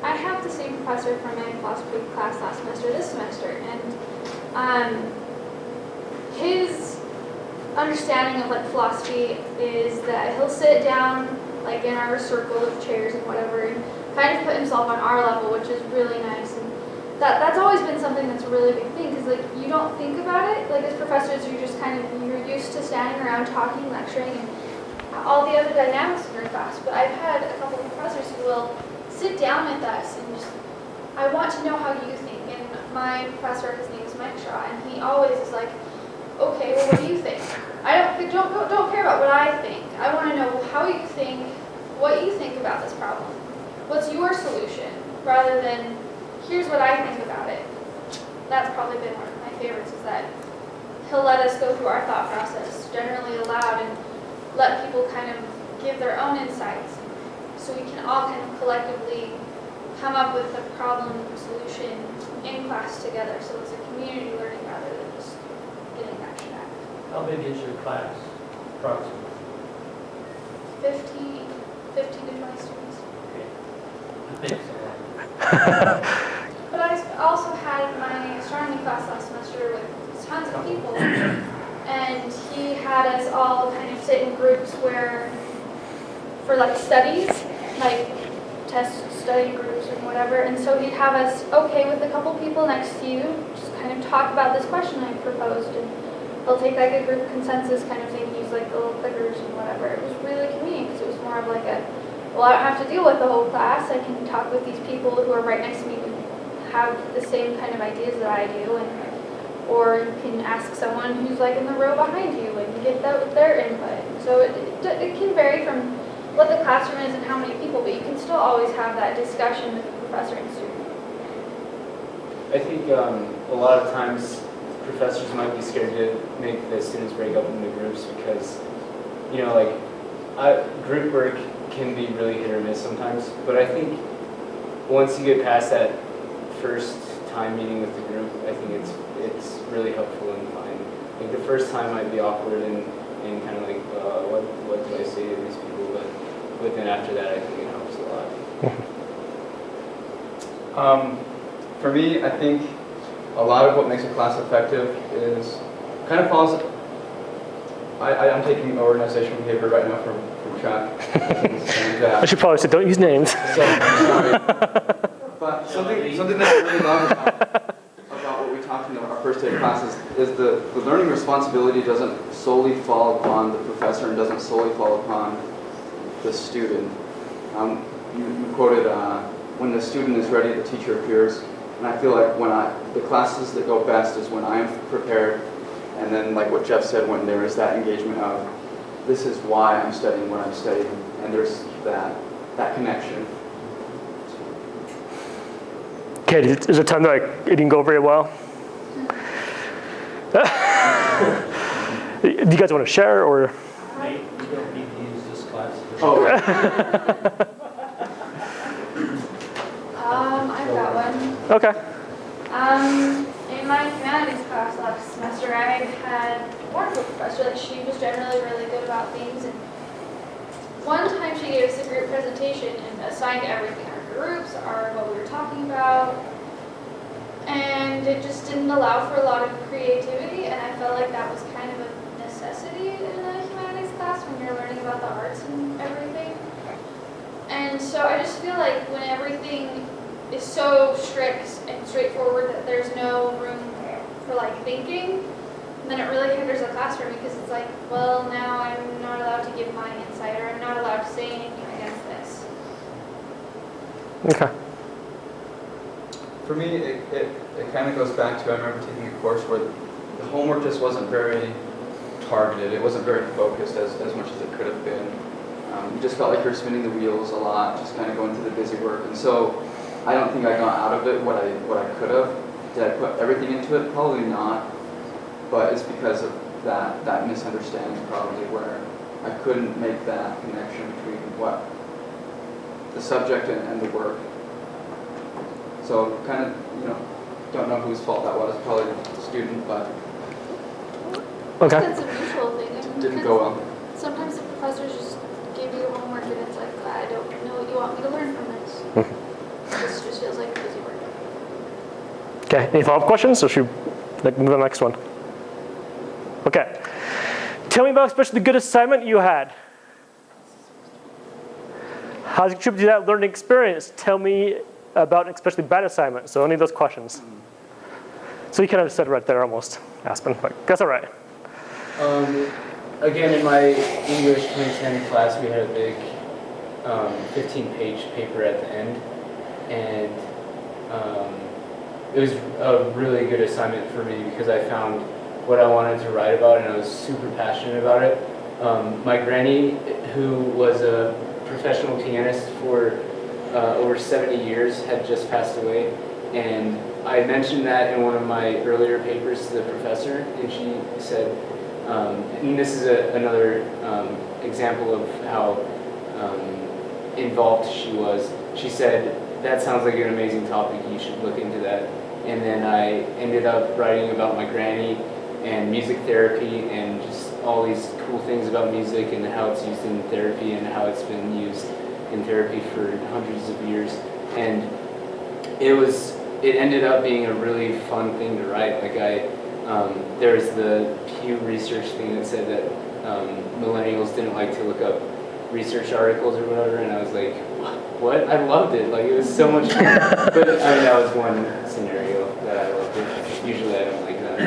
I have the same professor from my philosophy class last semester, this semester, and his understanding of like philosophy is that he'll sit down like in our circle of chairs and whatever, and kind of put himself on our level, which is really nice. And that's always been something that's a really big thing, because like you don't think about it. Like as professors, you're used to standing around talking, lecturing, and all the other dynamics in your class. But I've had a couple of professors who will sit down with us and just, I want to know how you think. And my professor, his name is Mike Shaw, and he always is like, okay, well, what do you think? Don't care about what I think. I want to know how you think, what you think about this problem. What's your solution? Rather than, here's what I think about it. That's probably been one of my favorites, is that he'll let us go through our thought process, generally aloud, and let people kind of give their own insights, so we can all kind of collectively come up with a problem solution in class together. So it's a community learning rather than just getting action back. How big is your class, approximately? 15 to 20 students. Okay. I think so. But I also had my astronomy class last semester with tons of people, and he had us all kind of sit in groups where, for like studies, like test study groups and whatever, and so he'd have us, okay, with a couple people next to you, just kind of talk about this question I proposed, and he'll take like a group consensus kind of thing, use like the little clickers and whatever. It was really convenient, because it was more of like a, well, I don't have to deal with the whole class, I can talk with these people who are right next to me who have the same kind of ideas that I do, and or you can ask someone who's like in the row behind you and get their input. So it can vary from what the classroom is and how many people, but you can still always have that discussion with the professor and student. I think a lot of times professors might be scared to make the students break up into groups because, you know, like group work can be really hit or miss sometimes. But I think once you get past that first time meeting with the group, I think it's really helpful and fine. Like the first time might be awkward and kind of like, what do I say to these people? But then after that, I think it helps a lot. For me, I think a lot of what makes a class effective is kind of follows. I'm taking organizational behavior right now from Chuck. I should probably say don't use names. But something that I really love about what we talked in our first day of classes is the learning responsibility doesn't solely fall upon the professor and doesn't solely fall upon the student. You quoted, when the student is ready, the teacher appears. And I feel like the classes that go best is when I am prepared, and then like what Jeff said, when there is that engagement of, this is why I'm studying what I'm studying, and there's that connection. Okay, is there a time that it didn't go very well? Do you guys want to share, or? Nate, you don't need to use this class. Oh, right. I've got one. Okay. In my humanities class last semester, I had a wonderful professor. Like, she was generally really good about things. And one time she gave us a group presentation and assigned everything, our groups, what we were talking about. And it just didn't allow for a lot of creativity, and I felt like that was kind of a necessity in a humanities class when you're learning about the arts and everything. And so I just feel like when everything is so strict and straightforward that there's no room for like thinking, then it really hinders the classroom, because it's like, well, now I'm not allowed to give my insight, or I'm not allowed to say anything against this. Okay. For me, it kind of goes back to, I remember taking a course where the homework just wasn't very targeted. It wasn't very focused as much as it could have been. You just felt like you were spinning the wheels a lot, just kind of going through the busy work. And so I don't think I got out of it what I could have. Did I put everything into it? Probably not. But it's because of that misunderstanding probably, where I couldn't make that connection between what the subject and the work. So kind of, don't know whose fault that was. Probably the student, but Okay. It's a mutual thing. didn't go well. Sometimes the professors just give you homework and it's like, I don't know what you want me to learn from this. This just feels like busy work. Okay, any follow-up questions, or should we move to the next one? Okay. Tell me about especially the good assignment you had. How does it contribute to that learning experience? Tell me about especially bad assignment. So any of those questions. So you kind of said right there almost, Aspen, but that's all right. Again, in my English 2010 class, we had a big 15-page paper at the end, and it was a really good assignment for me because I found what I wanted to write about, and I was super passionate about it. My granny, who was a professional pianist for over 70 years, had just passed away, and I mentioned that in one of my earlier papers to the professor, and she said, and this is another example of how involved she was. She said, that sounds like an amazing topic, you should look into that. And then I ended up writing about my granny and music therapy and just all these cool things about music and how it's used in therapy and how it's been used in therapy for hundreds of years. And it ended up being a really fun thing to write. Like there's the Pew Research thing that said that millennials didn't like to look up research articles or whatever, and I was like, what? I loved it. Like, it was so much fun. But I mean, that was one scenario that I loved it. Usually I don't like that.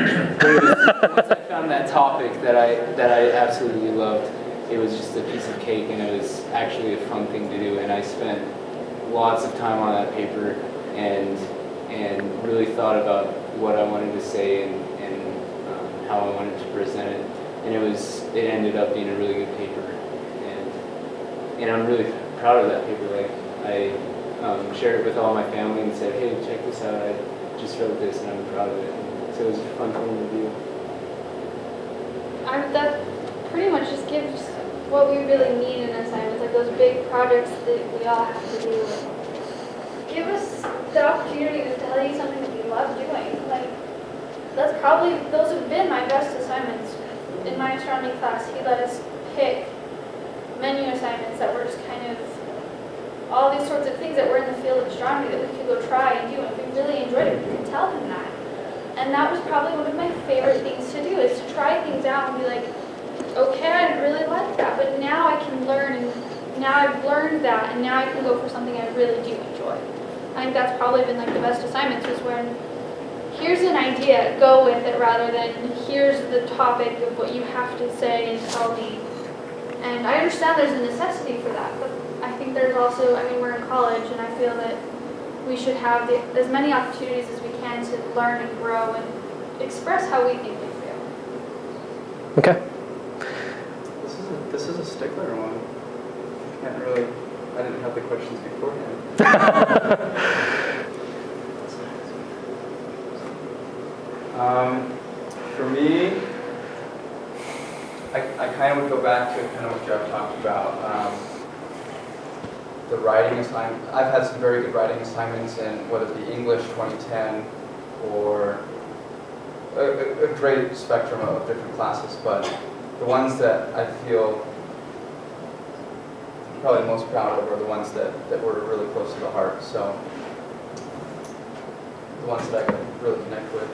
But once I found that topic that I absolutely loved, it was just a piece of cake, and it was actually a fun thing to do, and I spent lots of time on that paper and really thought about what I wanted to say and how I wanted to present it. And it ended up being a really good paper. And I'm really proud of that paper. Like, I shared it with all my family and said, hey, check this out. I just wrote this and I'm proud of it. And so it was a fun thing to do. That pretty much just gives what we really need in assignments, like those big projects that we all have to do. Give us the opportunity to tell you something that you love doing. Like, those have been my best assignments. In my astronomy class, he let us pick menu assignments that were just kind of all these sorts of things that were in the field of astronomy that we could go try and do, and if we really enjoyed it, we could tell him that. And that was probably one of my favorite things to do, is to try things out and be like, okay, I didn't really like that, but now I can learn, and now I've learned that, and now I can go for something I really do enjoy. I think that's probably been like the best assignments, is when here's an idea, go with it, rather than here's the topic of what you have to say and tell me. And I understand there's a necessity for that, but I think there's also, I mean, we're in college, and I feel that we should have as many opportunities as we can to learn and grow and express how we think we feel. Okay. This is a stickler one. I didn't have the questions beforehand. For me, I kind of would go back to kind of what Jeff talked about. The writing assignment. I've had some very good writing assignments in whether it be English 2010 or a great spectrum of different classes, but the ones that I feel probably the most proud of are the ones that were really close to the heart. So the ones that I could really connect with.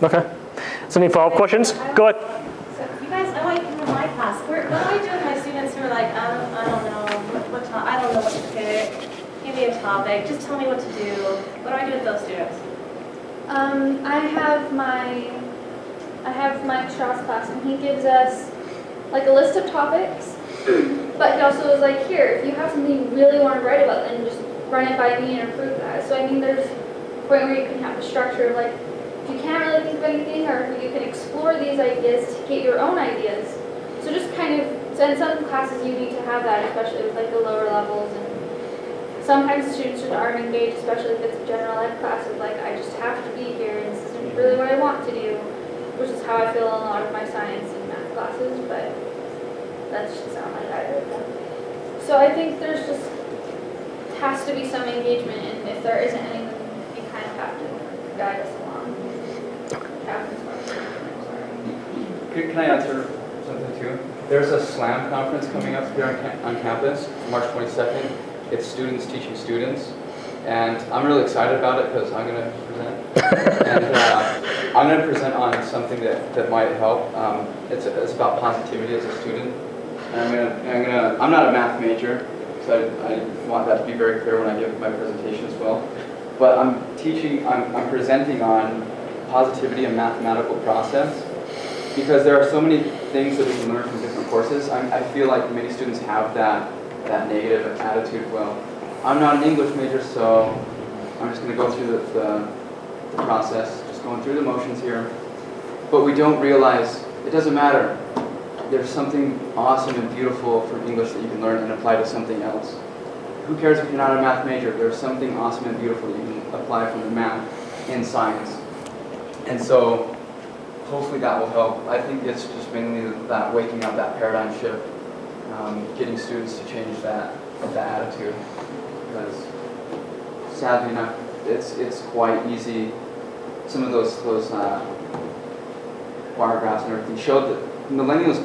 Okay. So any follow-up questions? Go ahead. So you guys, I want you to know my class. What do I do with my students who are like, I don't know, I don't know what to pick. Give me a topic. Just tell me what to do. What do I do with those students? I have my Strauss class, and he gives us like a list of topics, but he also is like, here, if you have something you really want to write about, then just run it by me and approve that. So I mean, there's a point where you can have a structure of like, if you can't really think of anything, or you can explore these ideas to get your own ideas. So just kind of, so in some classes you need to have that, especially with like the lower levels, and sometimes the students just aren't engaged, especially if it's a general ed class of like, I just have to be here, and this isn't really what I want to do, which is how I feel in a lot of my science and math classes, but that just sound like either of them. So I think there's just, has to be some engagement, and if there isn't any, then you kind of have to guide us along. Can I answer something too? There's a SLAM conference coming up here on campus, March 22nd. It's students teaching students. And I'm really excited about it because I'm going to present. And I'm going to present on something that might help. It's about positivity as a student. And I'm not a math major, so I want that to be very clear when I give my presentation as well. But I'm presenting on positivity and mathematical process, because there are so many things that we can learn from different courses. I feel like many students have that negative attitude. Well, I'm not an English major, so I'm just going to go through the process, just going through the motions here. But we don't realize it doesn't matter. There's something awesome and beautiful from English that you can learn and apply to something else. Who cares if you're not a math major? There's something awesome and beautiful that you can apply from the math in science. And so hopefully that will help. I think it's just mainly that waking up, that paradigm shift, getting students to change that attitude. Because sadly enough, it's quite easy. Some of those bar graphs and everything showed that millennials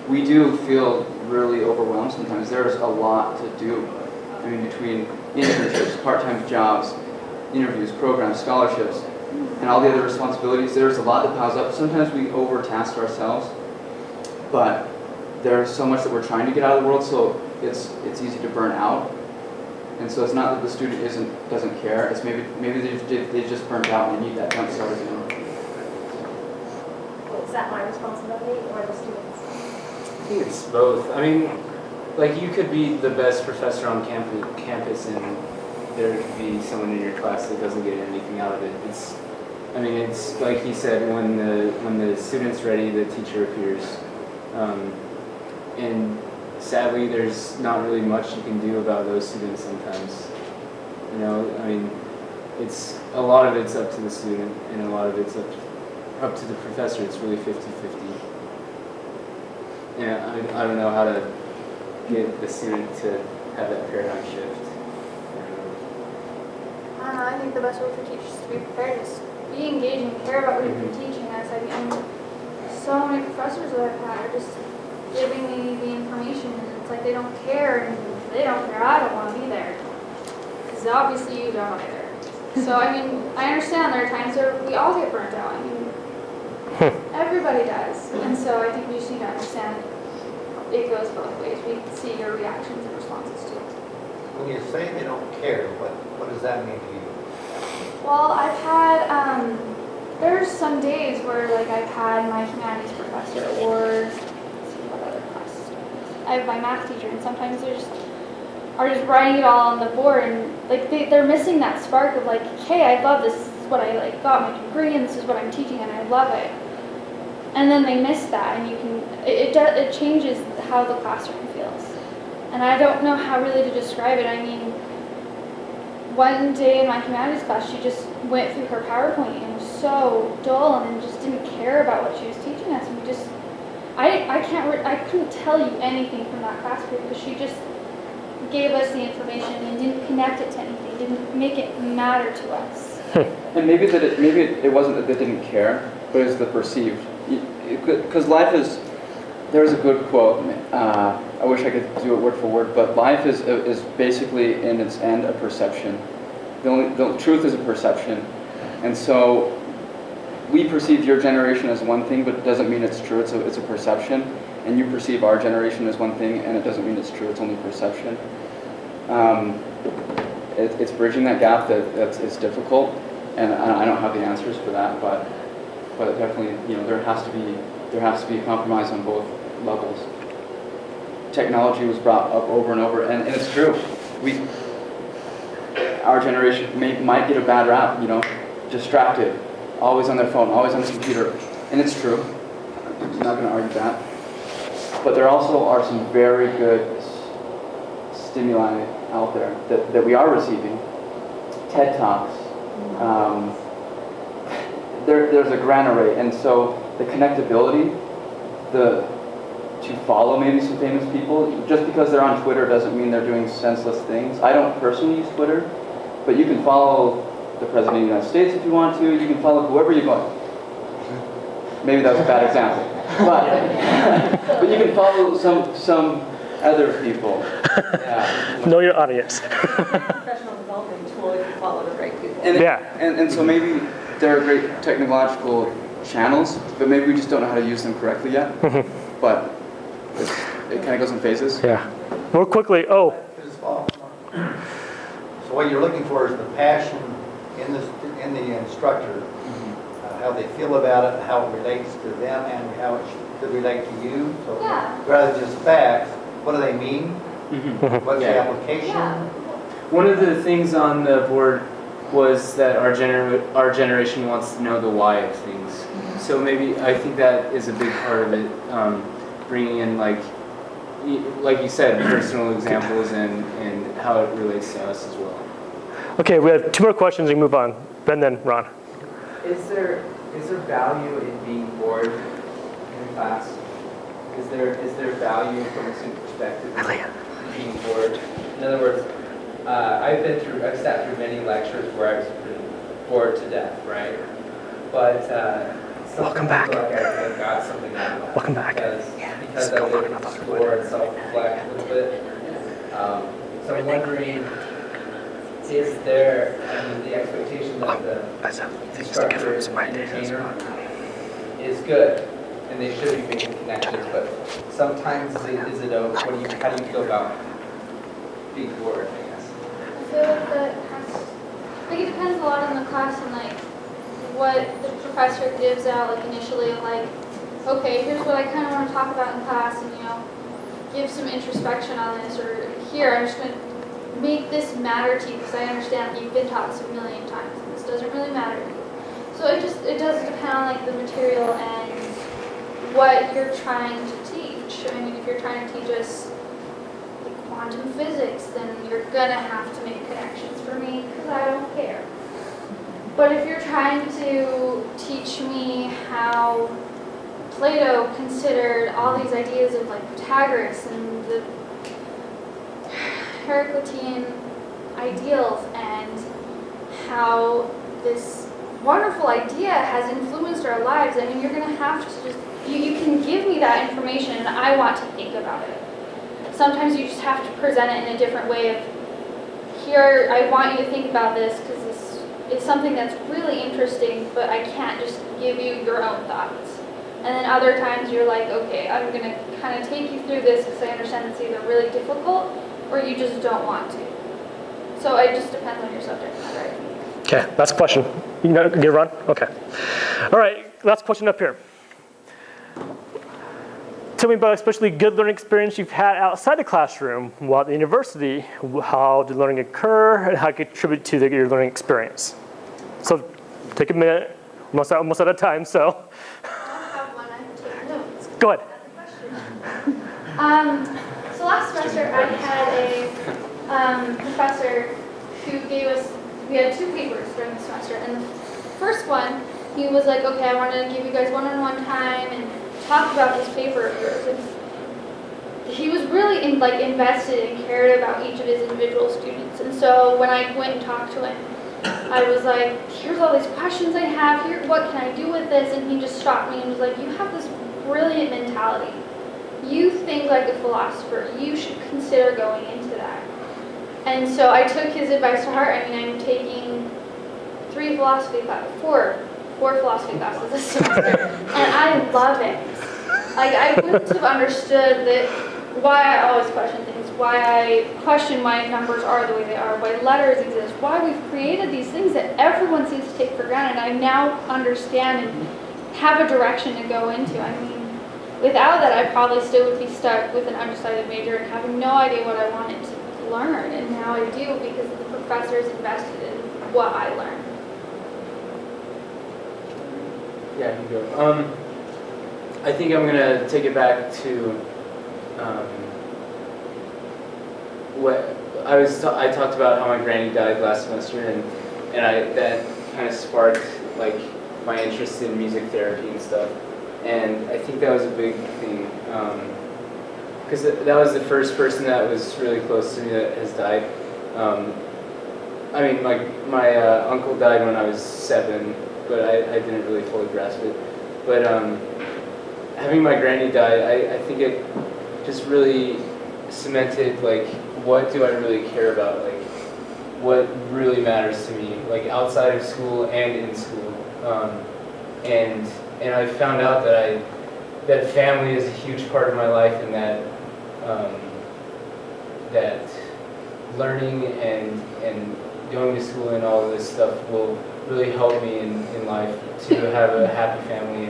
we do feel really overwhelmed sometimes. There's a lot to do. I mean, between internships, part-time jobs, interviews, programs, scholarships, and all the other responsibilities, there's a lot that piles up. Sometimes we overtask ourselves, but there's so much that we're trying to get out of the world, so it's easy to burn out. And so it's not that the student doesn't care. It's maybe they just burnt out and they need that jump start again. Is that my responsibility or the students? I think it's both. I mean, like, you could be the best professor on campus and there could be someone in your class that doesn't get anything out of it. It's like he said, when the student's ready, the teacher appears. And sadly, there's not really much you can do about those students sometimes. You know, I mean, a lot of it's up to the student, and a lot of it's up to the professor. It's really 50-50. And I don't know how to get the student to have that paradigm shift. I don't know, I think the best way for teachers to be prepared is be engaging, care about what you're teaching us. I mean, so many professors that I've had are just giving me the information, and it's like they don't care, and if they don't care, I don't want to be there. Because obviously you don't either. So, I mean, I understand there are times where we all get burnt out. I mean, everybody does. And so I think we just need to understand it goes both ways. We see your reactions and responses too. When you say they don't care, what does that mean to you? Well, I've had, there's some days where like I've had my humanities professor or, let's see what other class. I have my math teacher, and sometimes they are just writing it all on the board, and like they're missing that spark of like, hey, I love this. This is what I like got my degree, and this is what I'm teaching, and I love it. And then they miss that, and it changes how the classroom feels. And I don't know how really to describe it. I mean, one day in my humanities class, she just went through her PowerPoint and was so dull and just didn't care about what she was teaching us. And I couldn't tell you anything from that class period because she just gave us the information and didn't connect it to anything, didn't make it matter to us. And maybe it wasn't that they didn't care, but it's the perceived. Because life is, there's a good quote, I wish I could do it word for word, but life is basically in its end a perception. The truth is a perception. And so we perceive your generation as one thing, but it doesn't mean it's true, it's a perception. And you perceive our generation as one thing, and it doesn't mean it's true, it's only perception. It's bridging that gap it's difficult, and I don't have the answers for that, but definitely, you know, there has to be a compromise on both levels. Technology was brought up over and over, and it's true. Our generation might get a bad rap, you know, distracted, always on their phone, always on the computer, and it's true. I'm not going to argue that. But there also are some very good stimuli out there that we are receiving. TED Talks. There's a grand array, and so the connectability, to follow maybe some famous people, just because they're on Twitter doesn't mean they're doing senseless things. I don't personally use Twitter, but you can follow the President of the United States if you want to. You can follow whoever you want. Maybe that was a bad example. but you can follow some other people. Yeah. Know your audience. Professional development tool if you follow the right people. And so maybe there are great technological channels, but maybe we just don't know how to use them correctly yet. But it kind of goes in phases. Yeah. More quickly. Oh. So what you're looking for is the passion in the instructor, how they feel about it, how it relates to them, and how it could relate to you. So Yeah. rather than just facts, what do they mean? What's the Yeah. application? Yeah. One of the things on the board was that our generation wants to know the why of things. So maybe I think that is a big part of it, bringing in like you said, personal examples and how it relates to us as well. Okay, we have 2 more questions and move on. Ben, then Ron. Is there value in being bored in class? Is there value from a student perspective in being bored? In other words, I've sat through many lectures where I was bored to death, right? But Welcome back. I feel like I got something out of it. Welcome back. Because I was able to explore and self-reflect a little bit. So I'm wondering, is there, the expectation that the instructor and entertainer is good, and they should be making connections, but sometimes how do you feel about being bored, I guess? I feel like that has, like it depends a lot on the class and like what the professor gives out like initially of like, okay, here's what I kind of want to talk about in class and give some introspection on this, or here I'm just going to make this matter to you because I understand that you've been taught this a million times and this doesn't really matter to you. So it does depend on like the material and what you're trying to teach. I mean, if you're trying to teach us like quantum physics, then you're gonna have to make connections for me because I don't care. But if you're trying to teach me how Plato considered all these ideas of like Pythagoras and the Heraclitean ideals and how this wonderful idea has influenced our lives, I mean, you're going to have to just, you can give me that information and I want to think about it. Sometimes you just have to present it in a different way of, here, I want you to think about this because this is something that's really interesting, but I can't just give you your own thoughts. And then other times you're like, okay, I'm going to kind of take you through this because I understand it's either really difficult or you just don't want to. So it just depends on your subject matter, I think. Okay, last question. You Ron? Okay. All right, last question up here. Tell me about especially good learning experience you've had outside the classroom while at the university. How did learning occur and how it contribute to your learning experience? So take a minute, almost out of time, so. I have one, I have to take notes. Go ahead. So last semester I had a professor who gave us, we had 2 papers during the semester, and the first one, he was like, okay, I want to give you guys one-on-one time and talk about this paper of yours. And he was really invested and cared about each of his individual students. And so when I went and talked to him, I was like, here's all these questions I have here, what can I do with this? And he just stopped me and was like, you have this brilliant mentality. You think like a philosopher. You should consider going into that. And so I took his advice to heart. I mean, I'm taking 4 philosophy classes this semester, and I love it. Like, I wouldn't have understood that why I always question things, why I question why numbers are the way they are, why letters exist, why we've created these things that everyone seems to take for granted. I now understand and have a direction to go into. I mean, without that, I probably still would be stuck with an undecided major and having no idea what I wanted to learn. And now I do because the professors invested in what I learned. Yeah, you go. I think I'm gonna take it back to what I talked about how my granny died last semester, and that kind of sparked like my interest in music therapy and stuff. And I think that was a big thing because that was the first person that was really close to me that has died. I mean, my uncle died when I was 7, but I didn't really fully grasp it. But having my granny die, I think it just really cemented, like, what do I really care about? Like, what really matters to me, like, outside of school and in school. And I found out that family is a huge part of my life, and that learning and going to school and all of this stuff will really help me in life to have a happy family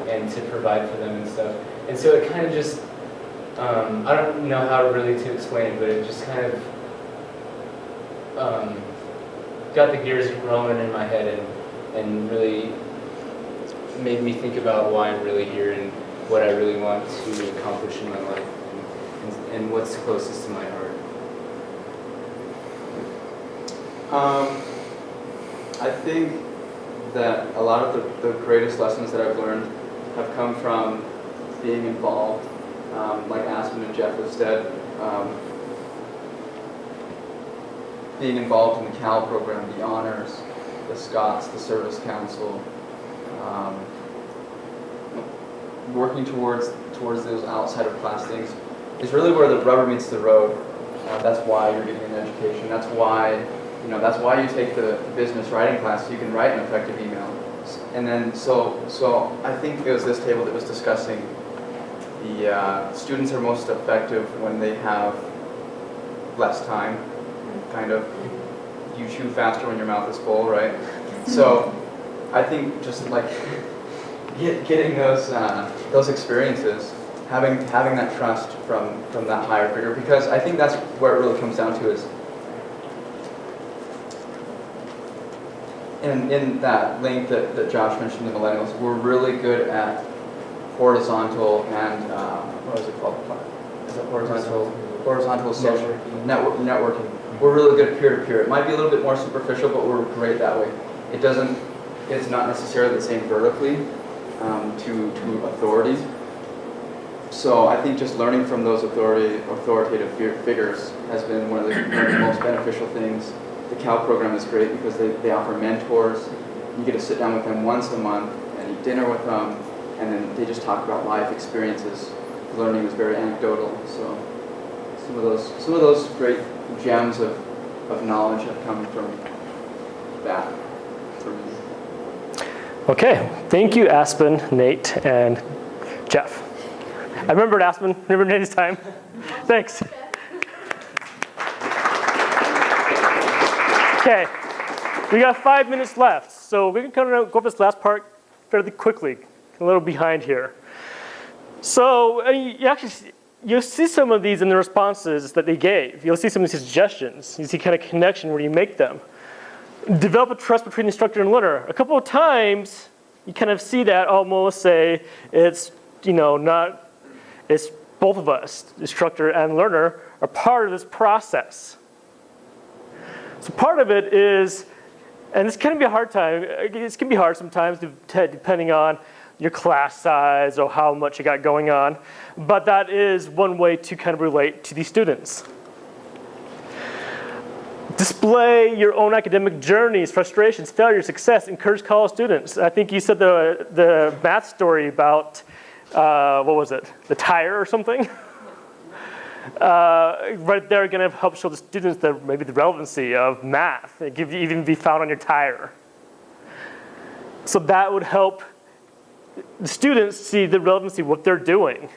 and to provide for them and stuff. And so it kind of just, I don't know how really to explain it, but it just kind of got the gears rolling in my head and really made me think about why I'm really here and what I really want to accomplish in my life and what's closest to my heart. I think that a lot of the greatest lessons that I've learned have come from being involved, like Aspen and Jeff have said, being involved in the CAL program, the honors, the Scots, the Service Council, working towards those outside of class things is really where the rubber meets the road. That's why you're getting an education. That's why you take the business writing class, so you can write an effective email. And then so I think it was this table that was discussing the students are most effective when they have less time. Kind of, you chew faster when your mouth is full, right? So I think just like getting those experiences, having that trust from that higher figure, because I think that's where it really comes down to is in that link that Josh mentioned, the Millennials, we're really good at horizontal and what is it called? Is it horizontal social networking. We're really good at peer-to-peer. It might be a little bit more superficial, but we're great that way. It's not necessarily the same vertically to authority. So I think just learning from those authoritative figures has been one of the most beneficial things. The CAL program is great because they offer mentors. You get to sit down with them once a month and eat dinner with them, and then they just talk about life experiences. Learning is very anecdotal, so some of those great gems of knowledge have come from that for me. Okay, thank you, Aspen, Nate, and Jeff. I remembered Aspen, remember Nate's time. Thanks. Okay, we got 5 minutes left, so we can kind of go over this last part fairly quickly. A little behind here. So you'll see some of these in the responses that they gave. You'll see some of these suggestions. You see kind of connection where you make them. Develop a trust between instructor and learner. A couple of times, you kind of see that almost say it's it's both of us, instructor and learner, are part of this process. So part of it is, and this can be a hard time. It can be hard sometimes depending on your class size or how much you got going on. But that is one way to kind of relate to these students. Display your own academic journeys, frustrations, failures, success. Encourage college students. I think you said the math story about, what was it? The tire or something? Right there going to help show the students maybe the relevancy of math. It could even be found on your tire. So that would help the students see the relevancy of what they're doing.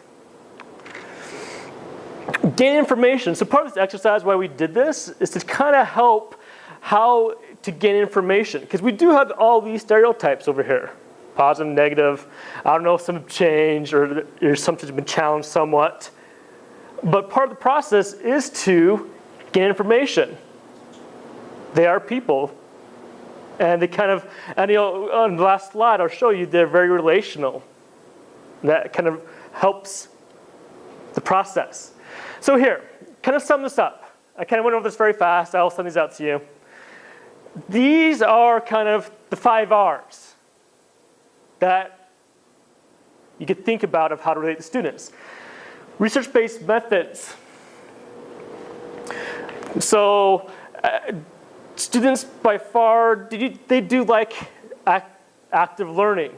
Gain information. So part of this exercise, why we did this, is to kind of help how to gain information. Because we do have all these stereotypes over here. Positive, negative. I don't know if some have changed or some have been challenged somewhat. But part of the process is to gain information. They are people. And they kind of, on the last slide, I'll show you they're very relational. That kind of helps the process. So here, kind of sum this up. I kind of went over this very fast. I'll send these out to you. These are kind of the 5 R's that you could think about of how to relate to students. Research-based methods. So students by far, they do like active learning,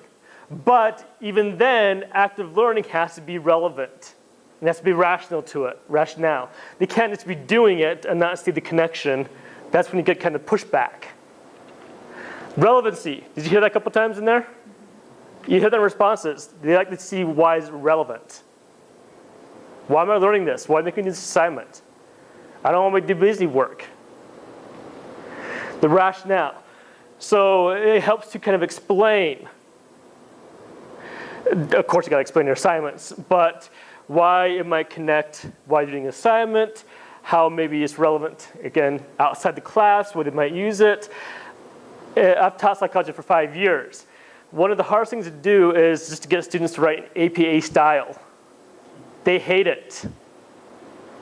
But even then, active learning has to be relevant. It has to be rational to it, rationale. They can't just be doing it and not see the connection. That's when you get kind of pushback. Relevancy. Did you hear that a couple times in there? You hear the responses. They like to see why it's relevant. Why am I learning this? Why am I making this assignment? I don't want to do busy work. The rationale. So it helps to kind of explain. Of course, you got to explain your assignments, but why it might connect, why you're doing an assignment, how maybe it's relevant, again, outside the class, what it might use it. I've taught psychology for 5 years. One of the hardest things to do is just to get students to write an APA style. They hate it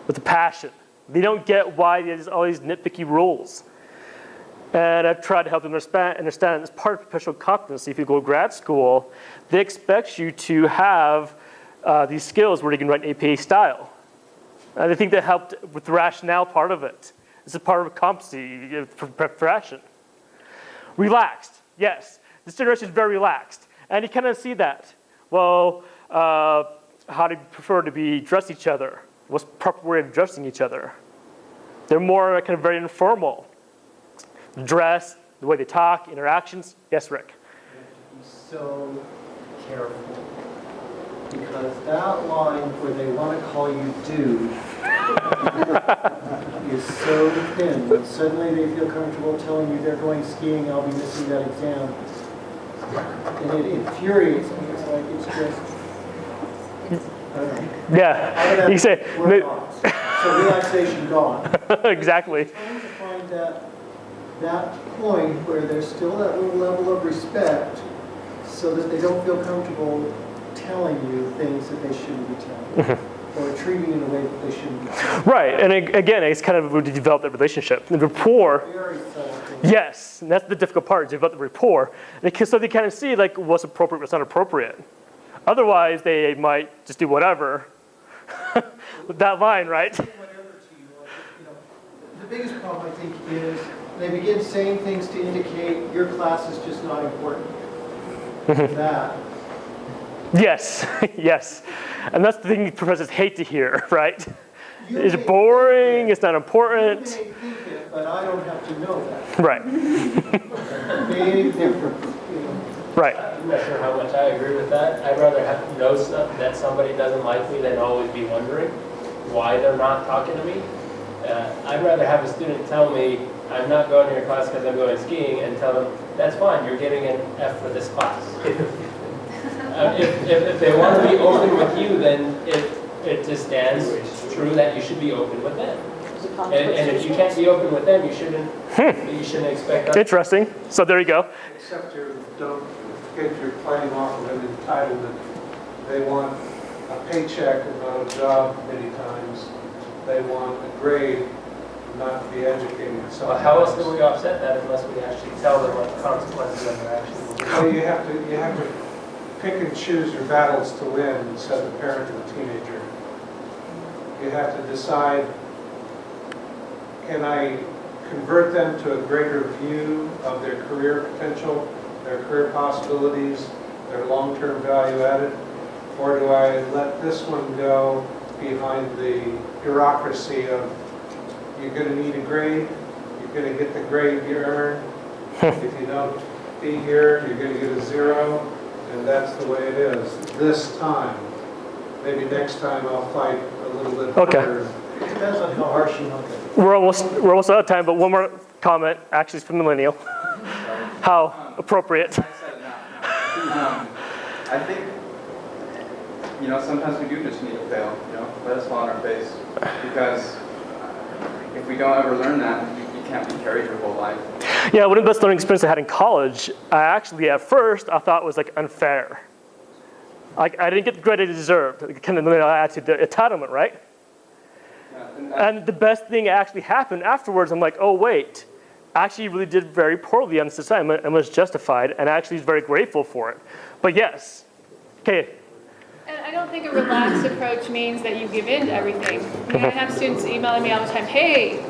with a passion. They don't get why there's all these nitpicky rules. And I've tried to help them understand it's part of professional competency. If you go to grad school, they expect you to have these skills where you can write an APA style. And I think that helped with the rationale part of it. It's a part of competency for preparation. Relaxed, yes. This generation is very relaxed. And you kind of see that. Well, how do you prefer to be dress each other? What's the proper way of dressing each other? They're more kind of very informal. Dress, the way they talk, interactions. Yes, Rick? You have to be so careful. Because that line where they want to call you dude is so thin. When suddenly they feel comfortable telling you they're going skiing, I'll be missing that exam. And it infuriates me. It's like, it's just, I don't know. Yeah, you say. So relaxation gone. Exactly. Trying to find that point where there's still that little level of respect so that they don't feel comfortable telling you things that they shouldn't be telling you, or treating you in a way that they shouldn't be telling you. Right, and again, it's kind of to develop that relationship. The rapport, Very subtle thing. yes, and that's the difficult part, to develop the rapport. So they kind of see like what's appropriate, what's not appropriate. Otherwise, they might just do whatever. With that line, right? Whatever to you, like, you know, the biggest problem, I think, is they begin saying things to indicate your class is just not important. That. Yes, yes. And that's the thing professors hate to hear, right? You It's may boring, think it's not You important. may think it, but I don't have to know that. Right, Big difference, you know. right. I'm not sure how much I agree with that. I'd rather know that somebody doesn't like me than always be wondering why they're not talking to me. I'd rather have a student tell me, I'm not going to your class because I'm going skiing, and tell them, that's fine, you're getting an F for this class. If they want to be open with you, then it just stands true that you should be open with them. And if you can't be open with them, you shouldn't expect us. Interesting. So there you go. Except you don't get your playing off of an entitlement. They want a paycheck and not a job many times. They want a grade, not to be educated. So how else do we offset that unless we actually tell them what the consequences of their actions will be? So you have to pick and choose your battles to win, said the parent of the teenager. You have to decide, can I convert them to a greater view of their career potential, their career possibilities, their long-term value added, or do I let this one go behind the bureaucracy of you're going to need a grade, you're going to get the grade you earn, if you don't be here, you're going to get a 0, and that's the way it is. This time, maybe next time I'll fight a little bit Okay. harder. It depends on how harsh you want it. We're almost out of time, but one more comment, actually it's from Millennial. How appropriate. I think, sometimes we do just need to fail, let us fall on our face. Because if we don't ever learn that, you can't be carried your whole life. Yeah, one of the best learning experiences I had in college, I actually, at first, I thought was like unfair. Like, I didn't get the grade I deserved. Kind of attitude, the entitlement, right? Yeah, And the best thing actually happened afterwards. I'm like, oh, wait. I actually really did very poorly on this assignment and was justified, and I actually was very grateful for it. But yes. Okay. And I don't think a relaxed approach means that you give in to everything. I mean, I have students emailing me all the time, hey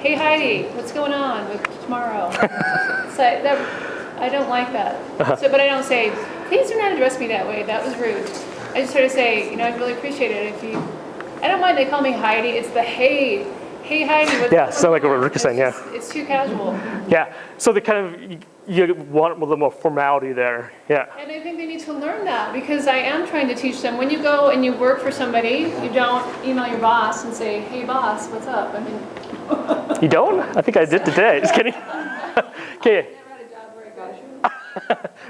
Heidi, what's going on with tomorrow? So I don't like that. So, but I don't say, please do not address me that way. That was rude. I just try to say, I'd really appreciate it if you, I don't mind they call me Heidi. It's the hey Heidi. What's Yeah, sound like what Rick is saying, yeah. It's too casual. Yeah, so they kind of, you want a little more formality there, yeah. And I think they need to learn that because I am trying to teach them. When you go and you work for somebody, you don't email your boss and say, hey boss, what's up? I mean. You don't? I think I did today, just kidding. Okay. I never had a job where I got you.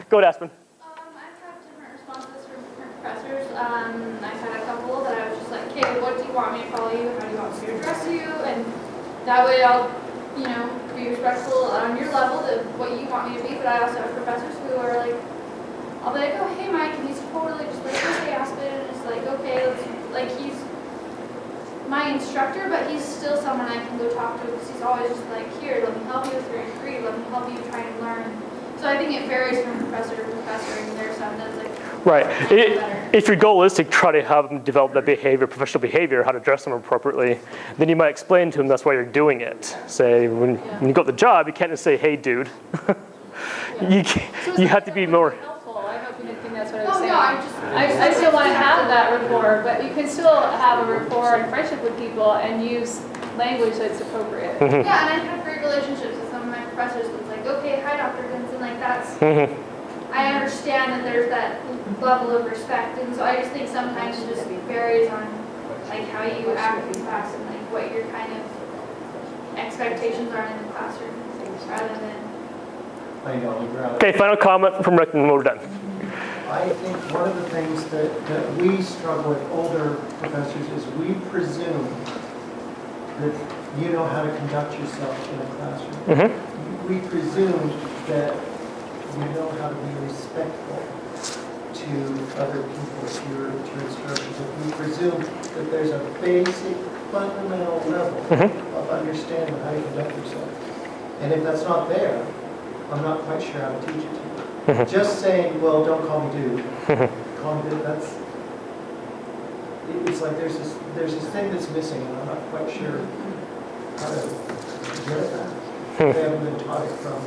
Go ahead, Aspen. I've had different responses from different professors. I've had a couple that I was just like, okay, what do you want me to call you? How do you want me to address you? And that way I'll, be respectful on your level of what you want me to be. But I also have professors who are like, I'll be like, oh, hey, Mike, and he's totally just like, okay, Aspen. And it's like, okay, he's my instructor, but he's still someone I can go talk to because he's always just like, here, let me help you with your degree, let me help you try and learn. So I think it varies from professor to professor, and there's some that's like, right. If your goal is to try to have them develop that behavior, professional behavior, how to address them appropriately, then you might explain to them that's why you're doing it. Say, when you got the job, you can't just say, hey, dude. You have to be more. Helpful. I hope you didn't think that's what I was oh saying. no, I'm just. I still want to have that rapport, but you can still have a rapport and friendship with people and use language that's appropriate. Yeah, and I have great relationships with some of my professors. It's like, okay, hi, Dr. Vincent, like that's. I understand that there's that level of respect, and so I just think sometimes it just varies on like how you act in class and like what your kind of expectations are in the classroom, rather than. I know, Okay, final comment from Rick, and we're done. I think one of the things that we struggle with older professors is we presume that you know how to conduct yourself in a classroom. We presume that you know how to be respectful to other people, to your instructors. We presume that there's a basic, fundamental level of understanding how you conduct yourself. And if that's not there, I'm not quite sure how to teach it to you. Just saying, well, don't call me dude. Call me dude, it's like there's this thing that's missing, and I'm not quite sure how to get it back. They haven't been taught it from.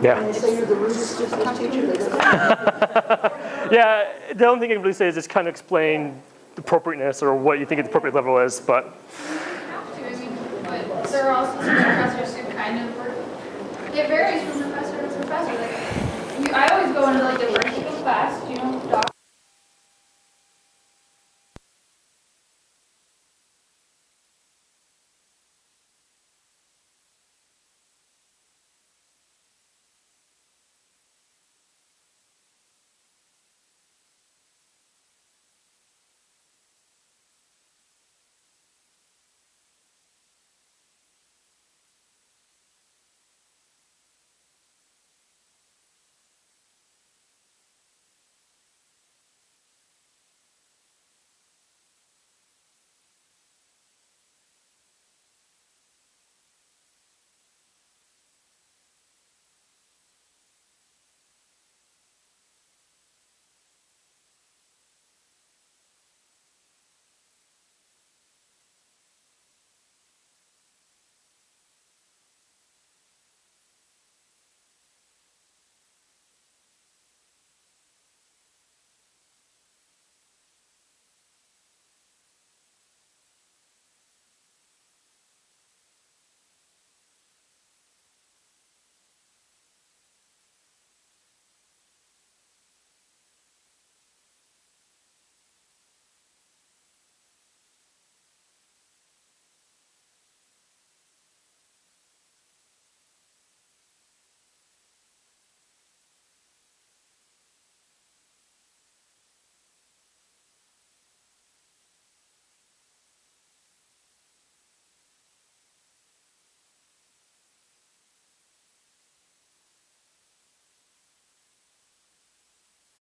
Yeah. And they say you're the rudest teacher that ever. Yeah, the only thing I can really say is just kind of explain the appropriateness or what you think the appropriate level is, but. But there are also some professors who kind of work. It varies from professor to professor. Like, I always go into like a virtual class,